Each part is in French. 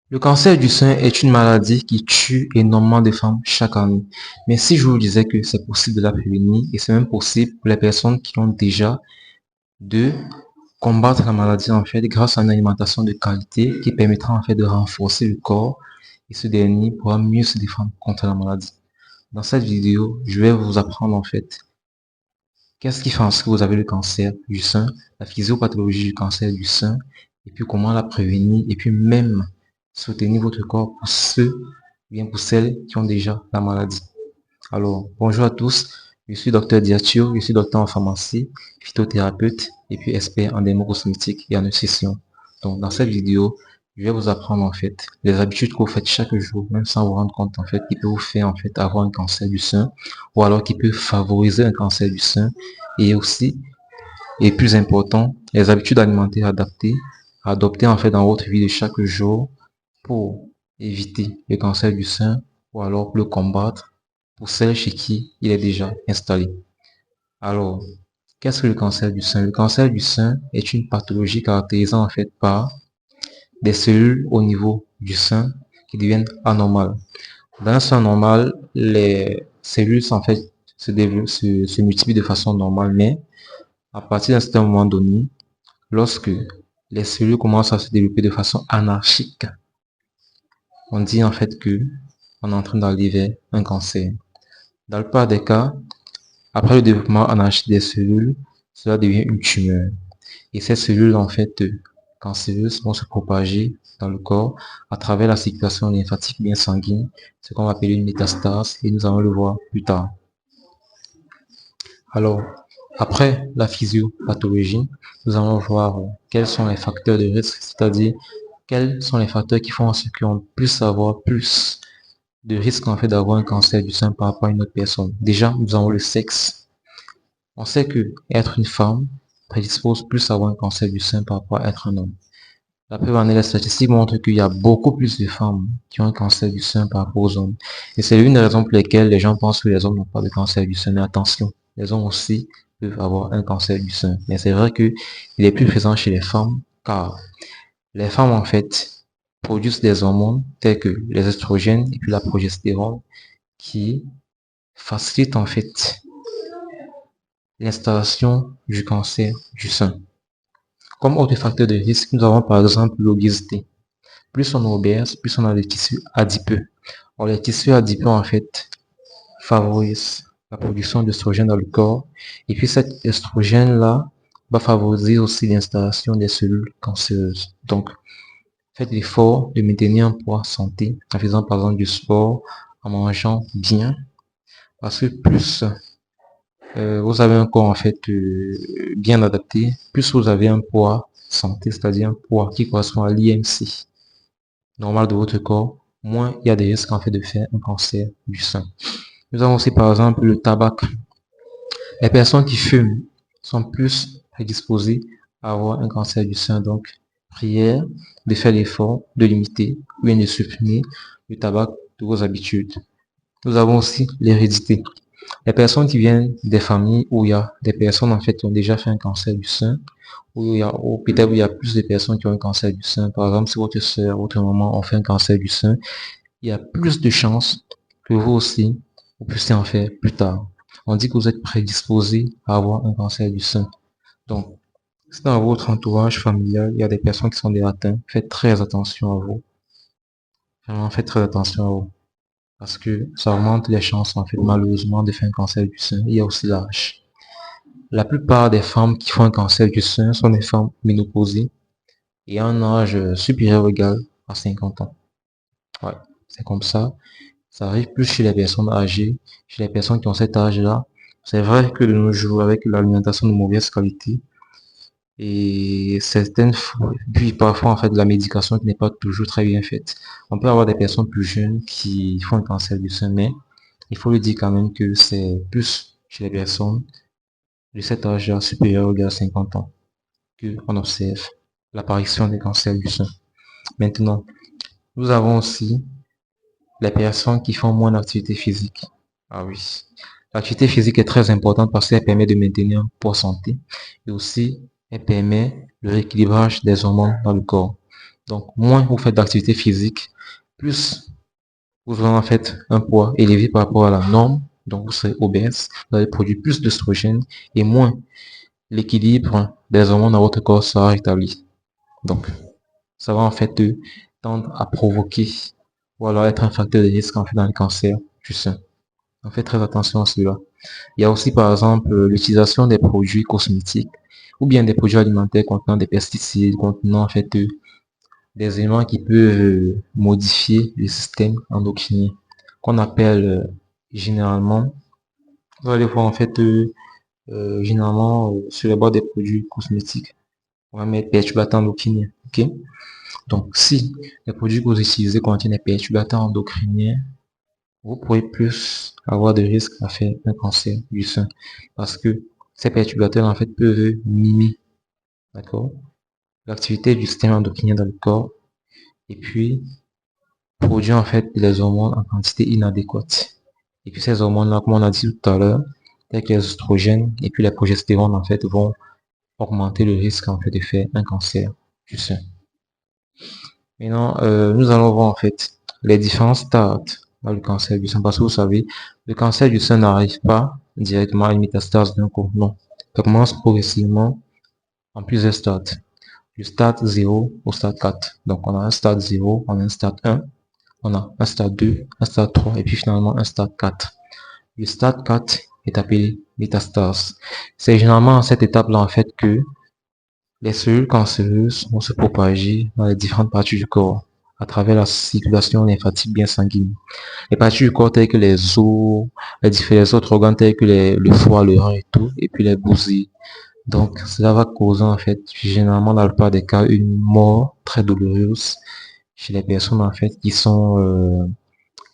Le cancer du sein est une maladie qui tue énormément de femmes chaque année. Mais si je vous disais que c'est possible de la prévenir, et c'est même possible pour les personnes qui ont déjà, de combattre la maladie en fait grâce à une alimentation de qualité qui permettra en fait de renforcer le corps et ce dernier pourra mieux se défendre contre la maladie. Dans cette vidéo, je vais vous apprendre en fait qu'est-ce qui fait en sorte que vous avez le cancer du sein, la physiopathologie du cancer du sein, et puis comment la prévenir, et puis même soutenir votre corps pour ceux, bien pour celles qui ont déjà la maladie. Alors, bonjour à tous, je suis docteur Diatio, je suis docteur en pharmacie, phytothérapeute, et puis expert en dermocosmétique et en nutrition. Donc, dans cette vidéo, je vais vous apprendre en fait les habitudes que vous faites chaque jour, même sans vous rendre compte en fait, qui peut vous faire en fait avoir un cancer du sein, ou alors qui peut favoriser un cancer du sein, et aussi, et plus important, les habitudes alimentaires adaptées, à adopter en fait dans votre vie de chaque jour pour éviter le cancer du sein, ou alors pour le combattre pour celles chez qui il est déjà installé. Alors, qu'est-ce que le cancer du sein? Le cancer du sein est une pathologie caractérisée en fait par des cellules au niveau du sein qui deviennent anormales. Dans un sein normal, les cellules en fait se multiplient de façon normale, mais à partir d'un certain moment donné, lorsque les cellules commencent à se développer de façon anarchique, on dit en fait que on est en train d'aller vers un cancer. Dans le plupart des cas, après le développement anarchique des cellules, cela devient une tumeur. Et ces cellules, en fait, cancéreuses vont se propager dans le corps à travers la circulation lymphatique bien sanguine, ce qu'on va appeler une métastase, et nous allons le voir plus tard. Alors, après la physiopathologie, nous allons voir quels sont les facteurs de risque, c'est-à-dire quels sont les facteurs qui font en sorte qu'on puisse avoir plus de risque en fait d'avoir un cancer du sein par rapport à une autre personne. Déjà, nous avons le sexe. On sait que être une femme prédispose plus à avoir un cancer du sein par rapport à être un homme. La preuve en est, les statistiques montrent qu'il y a beaucoup plus de femmes qui ont un cancer du sein par rapport aux hommes. Et c'est l'une des raisons pour lesquelles les gens pensent que les hommes n'ont pas de cancer du sein. Mais attention, les hommes aussi peuvent avoir un cancer du sein. Mais c'est vrai qu'il est plus présent chez les femmes car les femmes en fait produisent des hormones tels que les estrogènes et puis la progestérone qui facilitent en fait l'installation du cancer du sein. Comme autre facteur de risque, nous avons par exemple l'obésité. Plus on est obèse, plus on a des tissus adipeux. Or, les tissus adipeux, en fait, favorisent la production d'œstrogène dans le corps. Et puis, cet estrogène-là va favoriser aussi l'installation des cellules cancéreuses. Donc, faites l'effort de maintenir un poids santé en faisant par exemple du sport, en mangeant bien. Parce que plus vous avez un corps en fait bien adapté, plus vous avez un poids santé, c'est-à-dire un poids qui correspond à l'IMC normal de votre corps, moins il y a des risques en fait de faire un cancer du sein. Nous avons aussi par exemple le tabac. Les personnes qui fument sont plus prédisposées à avoir un cancer du sein. Donc, prière de faire l'effort de limiter ou bien de supprimer le tabac de vos habitudes. Nous avons aussi l'hérédité. Les personnes qui viennent des familles où il y a des personnes en fait qui ont déjà fait un cancer du sein, ou peut-être où il y a plus de personnes qui ont un cancer du sein. Par exemple, si votre soeur, votre maman ont fait un cancer du sein, il y a plus de chances que vous aussi, vous puissiez en faire plus tard. On dit que vous êtes prédisposé à avoir un cancer du sein. Donc, si dans votre entourage familial, il y a des personnes qui sont déjà atteintes, faites très attention à vous. Vraiment, faites très attention à vous. Parce que ça augmente les chances, en fait, malheureusement, de faire un cancer du sein. Il y a aussi l'âge. La plupart des femmes qui font un cancer du sein sont des femmes ménopausées et à un âge supérieur ou égal à 50 ans. Ouais, c'est comme ça. Ça arrive plus chez les personnes âgées, chez les personnes qui ont cet âge-là. C'est vrai que de nos jours, avec l'alimentation de mauvaise qualité et certaines fois, puis parfois en fait la médication qui n'est pas toujours très bien faite, on peut avoir des personnes plus jeunes qui font un cancer du sein, mais il faut le dire quand même que c'est plus chez les personnes de cet âge-là supérieur à 50 ans qu'on observe l'apparition des cancers du sein. Maintenant, nous avons aussi les personnes qui font moins d'activité physique. Ah oui. L'activité physique est très importante parce qu'elle permet de maintenir un poids santé et aussi elle permet le rééquilibrage des hormones dans le corps. Donc, moins vous faites d'activité physique, plus vous aurez en fait un poids élevé par rapport à la norme, donc vous serez obèse, vous allez produire plus d'œstrogène et moins l'équilibre des hormones dans votre corps sera rétabli. Donc, ça va en fait tendre à provoquer ou alors être un facteur de risque en fait dans le cancer du sein. On fait très attention à cela. Il y a aussi par exemple l'utilisation des produits cosmétiques ou bien des produits alimentaires contenant des pesticides, contenant en fait des éléments qui peuvent modifier le système endocrinien, qu'on appelle généralement, vous allez voir en fait généralement sur les bords des produits cosmétiques, on va mettre perturbateurs endocriniens. Ok? Donc si les produits que vous utilisez contiennent des perturbateurs endocriniens, vous pourrez plus avoir de risques à faire un cancer du sein parce que ces perturbateurs en fait peuvent mimer, d'accord, l'activité du système endocrinien dans le corps et puis produire en fait les hormones en quantité inadéquate. Et puis ces hormones-là, comme on a dit tout à l'heure, telles que les oestrogènes et puis les progestérones en fait vont augmenter le risque en fait de faire un cancer du sein. Maintenant, nous allons voir en fait les différents stades dans le cancer du sein parce que vous savez, le cancer du sein n'arrive pas directement à une métastase d'un coup, non. Ça commence progressivement en plusieurs stades. Du stade 0 au stade 4. Donc on a un stade 0, on a un stade 1, on a un stade 2, un stade 3 et puis finalement un stade 4. Le stade 4 est appelé métastase. C'est généralement à cette étape-là en fait que les cellules cancéreuses vont se propager dans les différentes parties du corps à travers la circulation lymphatique bien sanguine. Les parties du corps telles que les os, les autres organes tels que le foie, le rein et tout, et puis les bousées. Donc, cela va causer en fait, généralement dans le plupart des cas, une mort très douloureuse chez les personnes en fait qui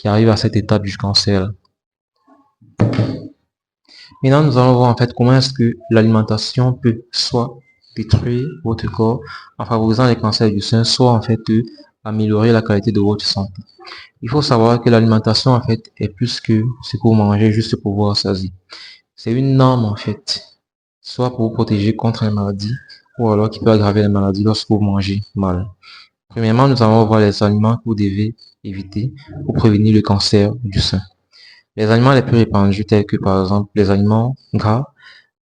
arrivent à cette étape du cancer. Maintenant, nous allons voir en fait comment est-ce que l'alimentation peut soit détruire votre corps en favorisant les cancers du sein, soit en fait améliorer la qualité de votre santé. Il faut savoir que l'alimentation en fait est plus que ce que vous mangez juste pour vous rassasier. C'est une norme en fait, soit pour vous protéger contre les maladies ou alors qui peut aggraver les maladies lorsque vous mangez mal. Premièrement, nous allons voir les aliments que vous devez éviter pour prévenir le cancer du sein. Les aliments les plus répandus tels que par exemple les aliments gras,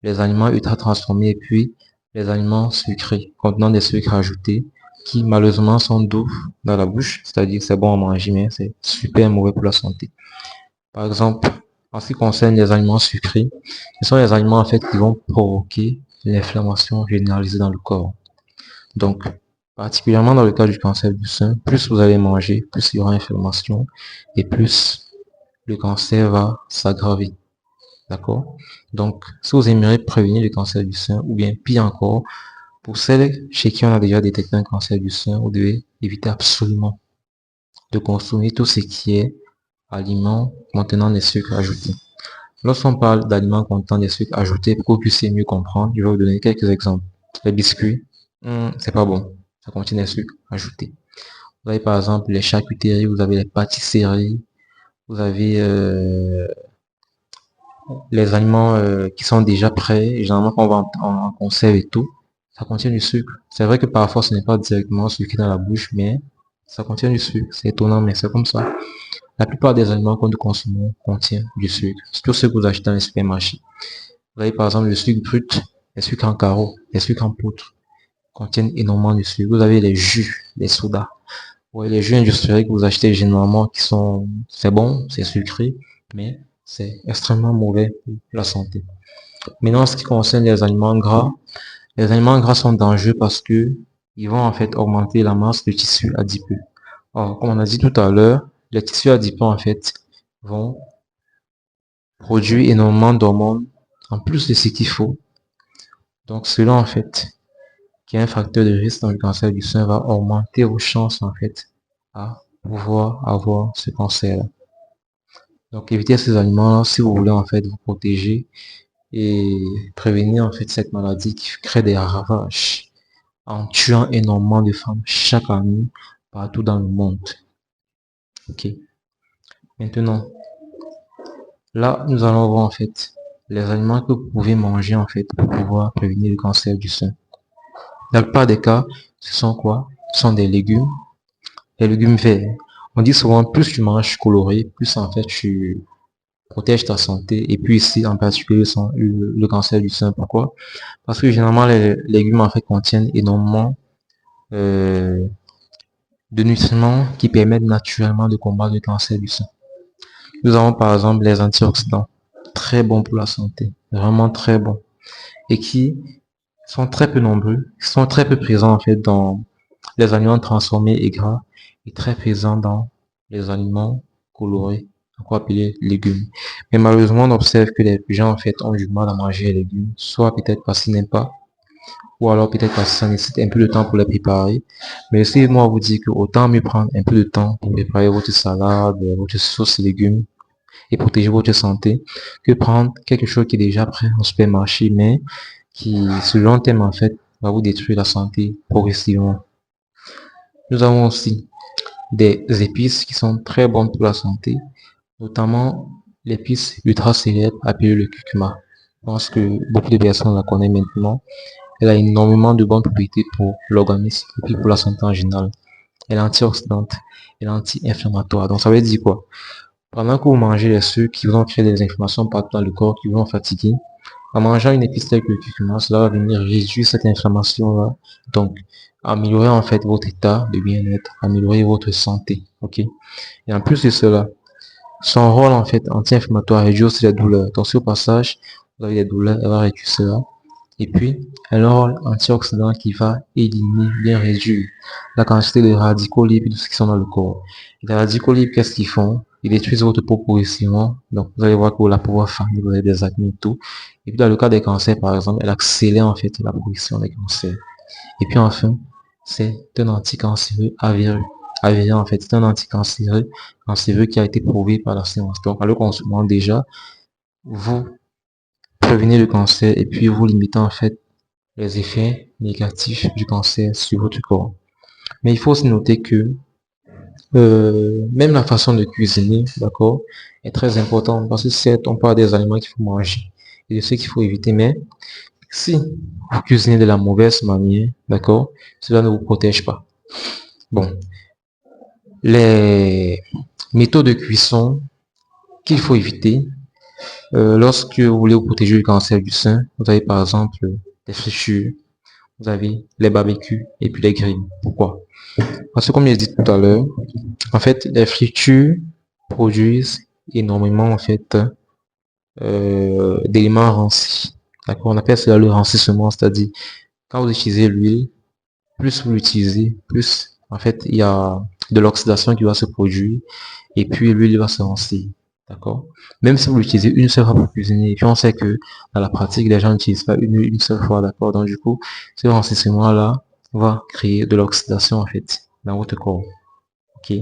les aliments ultra transformés et puis les aliments sucrés contenant des sucres ajoutés qui malheureusement sont doux dans la bouche, c'est-à-dire c'est bon à manger mais c'est super mauvais pour la santé. Par exemple, en ce qui concerne les aliments sucrés, ce sont les aliments en fait qui vont provoquer l'inflammation généralisée dans le corps. Donc, particulièrement dans le cas du cancer du sein, plus vous allez manger, plus il y aura inflammation et plus le cancer va s'aggraver. D'accord? Donc, si vous aimeriez prévenir le cancer du sein, ou bien pire encore, pour celles chez qui on a déjà détecté un cancer du sein, vous devez éviter absolument de consommer tout ce qui est aliments contenant des sucres ajoutés. Lorsqu'on parle d'aliments contenant des sucres ajoutés, pour que vous puissiez mieux comprendre, je vais vous donner quelques exemples. Les biscuits, c'est pas bon. Ça contient des sucres ajoutés. Vous avez par exemple les charcuteries, vous avez les pâtisseries, vous avez les aliments qui sont déjà prêts, généralement qu'on va en conserve et tout, ça contient du sucre. C'est vrai que parfois ce n'est pas directement sucré dans la bouche, mais ça contient du sucre. C'est étonnant, mais c'est comme ça. La plupart des aliments que nous consommons contiennent du sucre, surtout ceux que vous achetez dans les supermarchés. Vous avez par exemple le sucre brut, les sucres en carreaux, les sucres en poudre contiennent énormément de sucre. Vous avez les jus, les sodas. Ouais, les jus industriels que vous achetez généralement c'est bon, c'est sucré, mais c'est extrêmement mauvais pour la santé. Maintenant, en ce qui concerne les aliments gras sont dangereux parce que ils vont en fait augmenter la masse de tissu adipeux. Or, comme on a dit tout à l'heure, les tissus adipeux en fait vont produire énormément d'hormones en plus de ce qu'il faut. Donc, cela en fait, qui est un facteur de risque dans le cancer du sein, va augmenter vos chances en fait à pouvoir avoir ce cancer-là. Donc évitez ces aliments-là si vous voulez en fait vous protéger et prévenir en fait cette maladie qui crée des ravages en tuant énormément de femmes chaque année partout dans le monde. Ok. Maintenant, là nous allons voir en fait les aliments que vous pouvez manger en fait pour pouvoir prévenir le cancer du sein. Dans le plupart des cas, ce sont quoi? sont des légumes, les légumes verts. On dit souvent plus tu manges coloré, plus en fait tu protèges ta santé. Et puis ici en particulier le cancer du sein. Pourquoi? Parce que généralement les légumes en fait contiennent énormément euh, de nutriments qui permettent naturellement de combattre le cancer du sein. Nous avons par exemple les antioxydants, très bons pour la santé, vraiment très bons, et qui sont très peu nombreux, sont très peu présents en fait dans les aliments transformés et gras, et très présents dans les aliments colorés, encore appelés légumes. Mais malheureusement, on observe que les gens en fait ont du mal à manger les légumes, soit peut-être parce qu'ils n'aiment pas, ou alors peut-être parce que ça nécessite un peu de temps pour les préparer. Mais aussi, moi, vous dire que autant mieux prendre un peu de temps pour préparer votre salade, votre sauce légumes et protéger votre santé que prendre quelque chose qui est déjà prêt au supermarché, mais qui, sur le long terme, en fait, va vous détruire la santé progressivement. Nous avons aussi des épices qui sont très bonnes pour la santé, notamment l'épice ultra célèbre appelée le curcuma. Je pense que beaucoup de personnes la connaissent maintenant. Elle a énormément de bonnes propriétés pour l'organisme et puis pour la santé en général. Elle est antioxydante, elle est anti-inflammatoire. Donc ça veut dire quoi? Pendant que vous mangez les sucres qui vont créer des inflammations partout dans le corps, qui vont fatiguer, en mangeant une épice telle que le curcuma, cela va venir réduire cette inflammation-là. Donc, améliorer en fait votre état de bien-être, améliorer votre santé. Ok? Et en plus de cela, son rôle en fait anti-inflammatoire réduit aussi les douleurs. Donc, si au passage, vous avez des douleurs, elle va réduire cela. Et puis, un rôle antioxydant qui va éliminer, bien réduire la quantité de radicaux libres de ce qui sont dans le corps. Et les radicaux libres, qu'est-ce qu'ils font? Ils détruisent votre peau progressivement. Donc, vous allez voir que vous la peau va faner, vous avez des acné et tout. Et puis, dans le cas des cancers, par exemple, elle accélère en fait la progression des cancers. Et puis, enfin, c'est un anticancéreux avéré. Avéré, en fait, c'est un cancéreux qui a été prouvé par la science. Donc, en le consommant déjà, vous prévenez le cancer et puis vous limitez en fait les effets négatifs du cancer sur votre corps. Mais il faut aussi noter que même la façon de cuisiner, d'accord, est très importante parce que certes, on parle des aliments qu'il faut manger et de ceux qu'il faut éviter, mais si vous cuisinez de la mauvaise manière, d'accord, cela ne vous protège pas. Bon, les méthodes de cuisson qu'il faut éviter lorsque vous voulez vous protéger du cancer du sein, vous avez par exemple des fritures, vous avez les barbecues et puis les grilles. Pourquoi? Parce que comme j'ai dit tout à l'heure, en fait, les fritures produisent énormément en fait d'éléments rancis. D'accord? On appelle cela le rancissement, c'est-à-dire quand vous utilisez l'huile, plus vous l'utilisez, plus en fait il y a de l'oxydation qui va se produire et puis l'huile va se rancir. D'accord? Même si vous l'utilisez une seule fois pour cuisiner, et puis on sait que dans la pratique, les gens n'utilisent pas une seule fois, d'accord? Donc du coup, ce rancissement-là va créer de l'oxydation en fait dans votre corps, ok?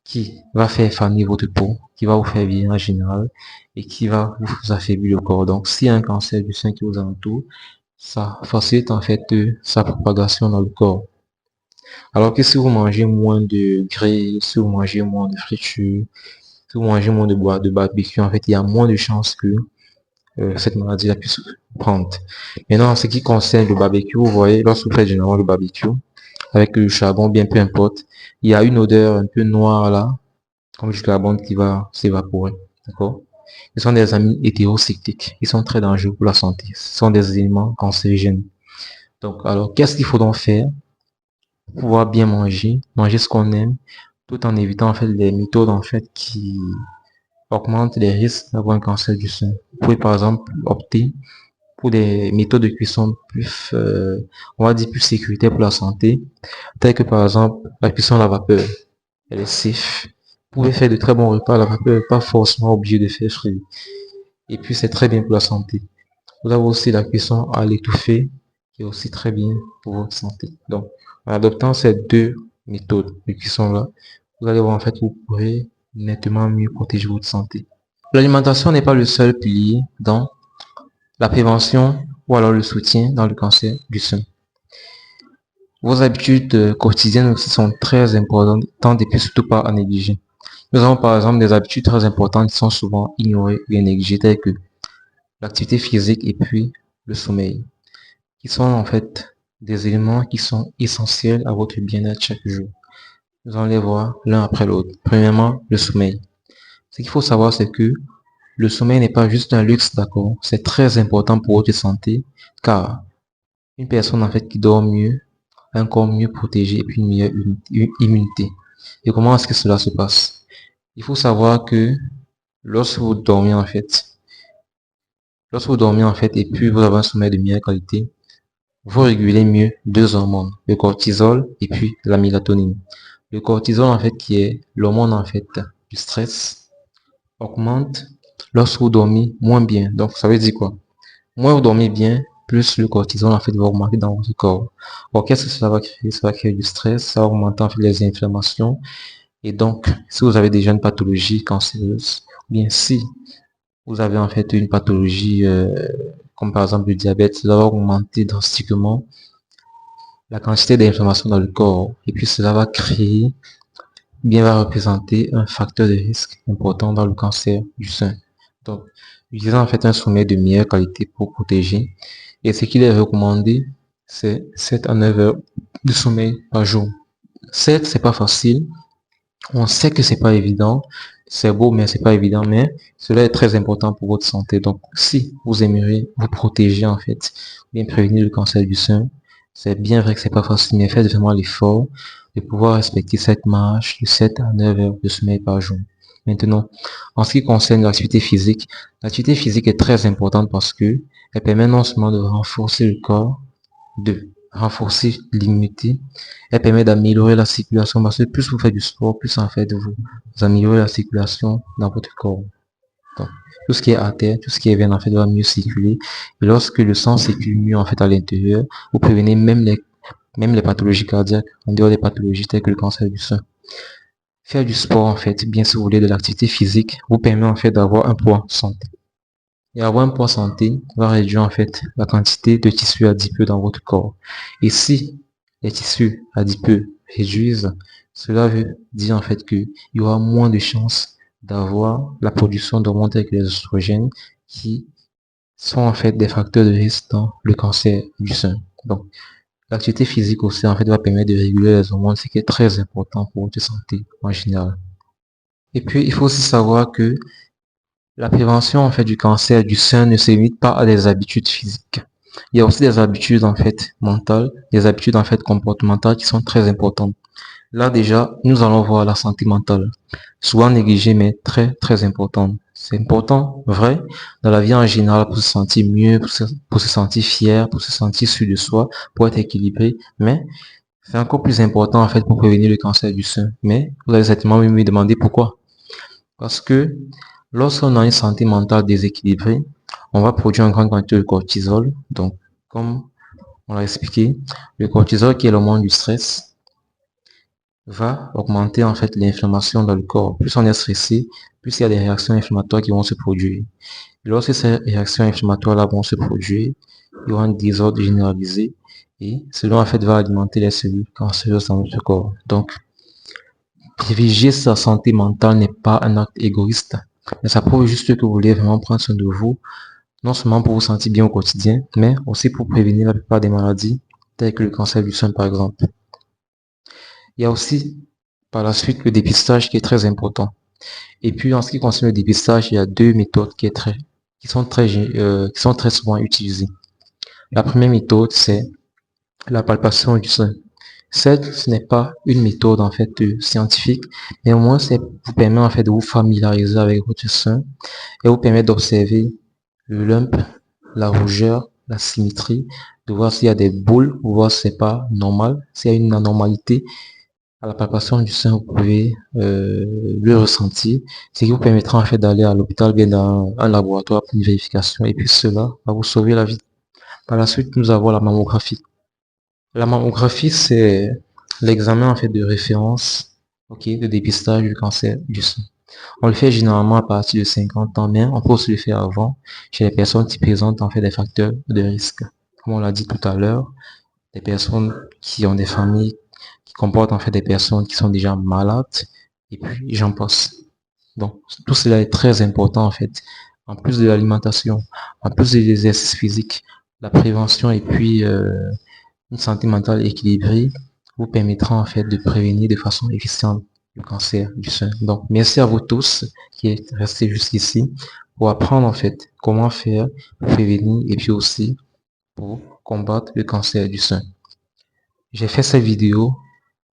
Qui va faire faner votre peau, qui va vous faire vieillir en général et qui va vous affaiblir le corps. Donc, s'il y a un cancer du sein qui vous entoure, ça facilite en fait sa propagation dans le corps. Alors que si vous mangez moins de gris, si vous mangez moins de friture, si vous mangez moins de bois, de barbecue, en fait, il y a moins de chances que cette maladie-là puisse prendre. Maintenant, en ce qui concerne le barbecue, vous voyez, lorsque vous faites généralement le barbecue, avec le charbon, bien peu importe, il y a une odeur un peu noire là, comme du carbone qui va s'évaporer. D'accord? Ce sont des amis hétérocycliques. Ils sont très dangereux pour la santé. Ce sont des éléments cancérigènes. Donc, alors, qu'est-ce qu'il faut donc faire pour pouvoir bien manger, manger ce qu'on aime, tout en évitant en fait les méthodes en fait qui augmentent les risques d'avoir un cancer du sein. Vous pouvez par exemple opter pour des méthodes de cuisson plus, on va dire plus sécuritaires pour la santé, telles que par exemple la cuisson à la vapeur. Elle est safe. Vous pouvez faire de très bons repas à la vapeur, pas forcément obligé de faire frit. Et puis c'est très bien pour la santé. Vous avez aussi la cuisson à l'étouffée, qui est aussi très bien pour votre santé. Donc, en adoptant ces deux méthodes de cuisson-là, vous allez voir en fait, vous pourrez nettement mieux protéger votre santé. L'alimentation n'est pas le seul pilier dans la prévention ou alors le soutien dans le cancer du sein. Vos habitudes quotidiennes aussi sont très importantes et puis surtout pas à négliger. Nous avons par exemple des habitudes très importantes qui sont souvent ignorées ou négligées telles que l'activité physique et puis le sommeil, qui sont en fait des éléments qui sont essentiels à votre bien-être chaque jour. Nous allons les voir l'un après l'autre. Premièrement, le sommeil. Ce qu'il faut savoir, c'est que le sommeil n'est pas juste un luxe, d'accord? C'est très important pour votre santé, car une personne en fait qui dort mieux a un corps mieux protégé et puis une meilleure immunité. Et comment est-ce que cela se passe? Il faut savoir que lorsque vous dormez en fait, et puis vous avez un sommeil de meilleure qualité, vous régulez mieux deux hormones, le cortisol et puis la mélatonine. Le cortisol en fait qui est l'hormone en fait du stress augmente lorsque vous dormez moins bien. Donc ça veut dire quoi? Moins vous dormez bien, plus le cortisol en fait va augmenter dans votre corps. Alors qu'est-ce que cela va créer? Ça va créer du stress, ça va augmenter en fait les inflammations. Et donc, si vous avez déjà une pathologie cancéreuse, ou bien si vous avez en fait une pathologie comme par exemple le diabète, cela va augmenter drastiquement la quantité d'inflammation dans le corps. Et puis cela va créer, bien va représenter un facteur de risque important dans le cancer du sein. Donc, utilisez en fait un sommeil de meilleure qualité pour protéger. Et ce qu'il est recommandé, c'est 7 à 9 heures de sommeil par jour. Certes, c'est pas facile. On sait que c'est pas évident. C'est beau, mais c'est pas évident. Mais cela est très important pour votre santé. Donc, si vous aimeriez vous protéger, en fait, bien prévenir le cancer du sein, c'est bien vrai que c'est pas facile, mais faites vraiment l'effort de pouvoir respecter cette marche de 7 à 9 heures de sommeil par jour. Maintenant, en ce qui concerne l'activité physique est très importante parce que elle permet non seulement de renforcer le corps, de renforcer l'immunité, elle permet d'améliorer la circulation parce que plus vous faites du sport, plus en fait vous améliorez la circulation dans votre corps. Donc, tout ce qui est artère, tout ce qui est veine en fait va mieux circuler. Et lorsque le sang circule mieux en fait à l'intérieur, vous prévenez même les pathologies cardiaques, en dehors des pathologies telles que le cancer du sein. Faire du sport en fait, bien si vous voulez de l'activité physique, vous permet en fait d'avoir un poids santé. Et avoir un poids santé va réduire en fait la quantité de tissus adipeux dans votre corps. Et si les tissus adipeux réduisent, cela veut dire en fait qu'il y aura moins de chances d'avoir la production d'hormones telles que les oestrogènes qui sont en fait des facteurs de risque dans le cancer du sein. Donc, l'activité physique aussi en fait va permettre de réguler les hormones, ce qui est très important pour votre santé en général. Et puis, il faut aussi savoir que la prévention en fait du cancer du sein ne se limite pas à des habitudes physiques. Il y a aussi des habitudes en fait mentales, des habitudes en fait comportementales qui sont très importantes. Là déjà, nous allons voir la santé mentale, souvent négligée mais très très importante. C'est important, vrai, dans la vie en général pour se sentir mieux, pour se sentir fier, pour se sentir sûr de soi, pour être équilibré, mais c'est encore plus important en fait pour prévenir le cancer du sein. Mais vous allez certainement me demander pourquoi. Parce que lorsqu'on a une santé mentale déséquilibrée, on va produire une grande quantité de cortisol. Donc, comme on l'a expliqué, le cortisol qui est l'hormone du stress va augmenter en fait l'inflammation dans le corps. Plus on est stressé, plus il y a des réactions inflammatoires qui vont se produire. Et lorsque ces réactions inflammatoires-là vont se produire, il y aura un désordre généralisé et cela en fait va alimenter les cellules cancéreuses dans notre corps. Donc, privilégier sa santé mentale n'est pas un acte égoïste, mais ça prouve juste que vous voulez vraiment prendre soin de vous, non seulement pour vous sentir bien au quotidien, mais aussi pour prévenir la plupart des maladies, telles que le cancer du sein par exemple. Il y a aussi par la suite le dépistage qui est très important. Et puis en ce qui concerne le dépistage, il y a deux méthodes qui sont très souvent utilisées. La première méthode, c'est la palpation du sein. Certes, ce n'est pas une méthode en fait scientifique, mais au moins ça vous permet en fait de vous familiariser avec votre sein et vous permet d'observer le lump, la rougeur, la symétrie, de voir s'il y a des boules, ou voir si c'est pas normal, s'il y a une anormalité à la palpation du sein, vous pouvez le ressentir, ce qui vous permettra en fait d'aller à l'hôpital, bien dans un laboratoire pour une vérification, et puis cela va vous sauver la vie. Par la suite, nous avons la mammographie. La mammographie, c'est l'examen en fait de référence, ok, de dépistage du cancer du sein. On le fait généralement à partir de 50 ans, mais on peut aussi le faire avant, chez les personnes qui présentent en fait des facteurs de risque. Comme on l'a dit tout à l'heure, des personnes qui ont des familles qui comportent en fait des personnes qui sont déjà malades, et puis j'en passe. Donc, tout cela est très important en fait. En plus de l'alimentation, en plus des exercices physiques, la prévention et puis une santé mentale équilibrée vous permettra en fait de prévenir de façon efficiente le cancer du sein. Donc, merci à vous tous qui êtes restés jusqu'ici pour apprendre en fait comment faire pour prévenir et puis aussi pour combattre le cancer du sein. J'ai fait cette vidéo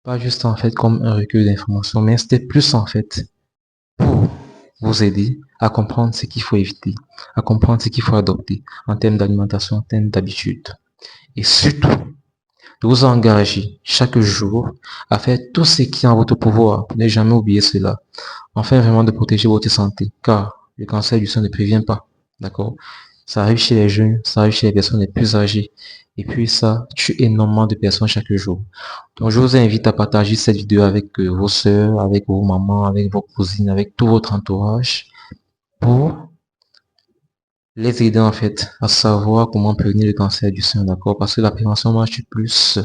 pas juste en fait comme un recueil d'informations, mais c'était plus en fait pour vous aider à comprendre ce qu'il faut éviter, à comprendre ce qu'il faut adopter en termes d'alimentation, en termes d'habitude. Et surtout, de vous engager chaque jour à faire tout ce qui est en votre pouvoir. Ne jamais oublier cela. Enfin, vraiment de protéger votre santé, car le cancer du sein ne prévient pas. D'accord? Ça arrive chez les jeunes, ça arrive chez les personnes les plus âgées. Et puis ça tue énormément de personnes chaque jour. Donc je vous invite à partager cette vidéo avec vos sœurs, avec vos mamans, avec vos cousines, avec tout votre entourage pour les aider en fait à savoir comment prévenir le cancer du sein, d'accord? Parce que la prévention marche plus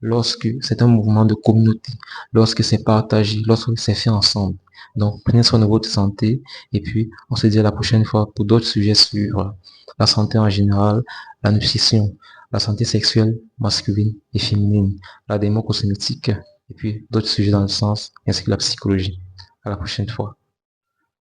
lorsque c'est un mouvement de communauté, lorsque c'est partagé, lorsque c'est fait ensemble. Donc prenez soin de votre santé et puis on se dit à la prochaine fois pour d'autres sujets sur la santé en général, la nutrition, la santé sexuelle masculine et féminine, la démo cosmétique et puis d'autres sujets dans le sens ainsi que la psychologie. À la prochaine fois.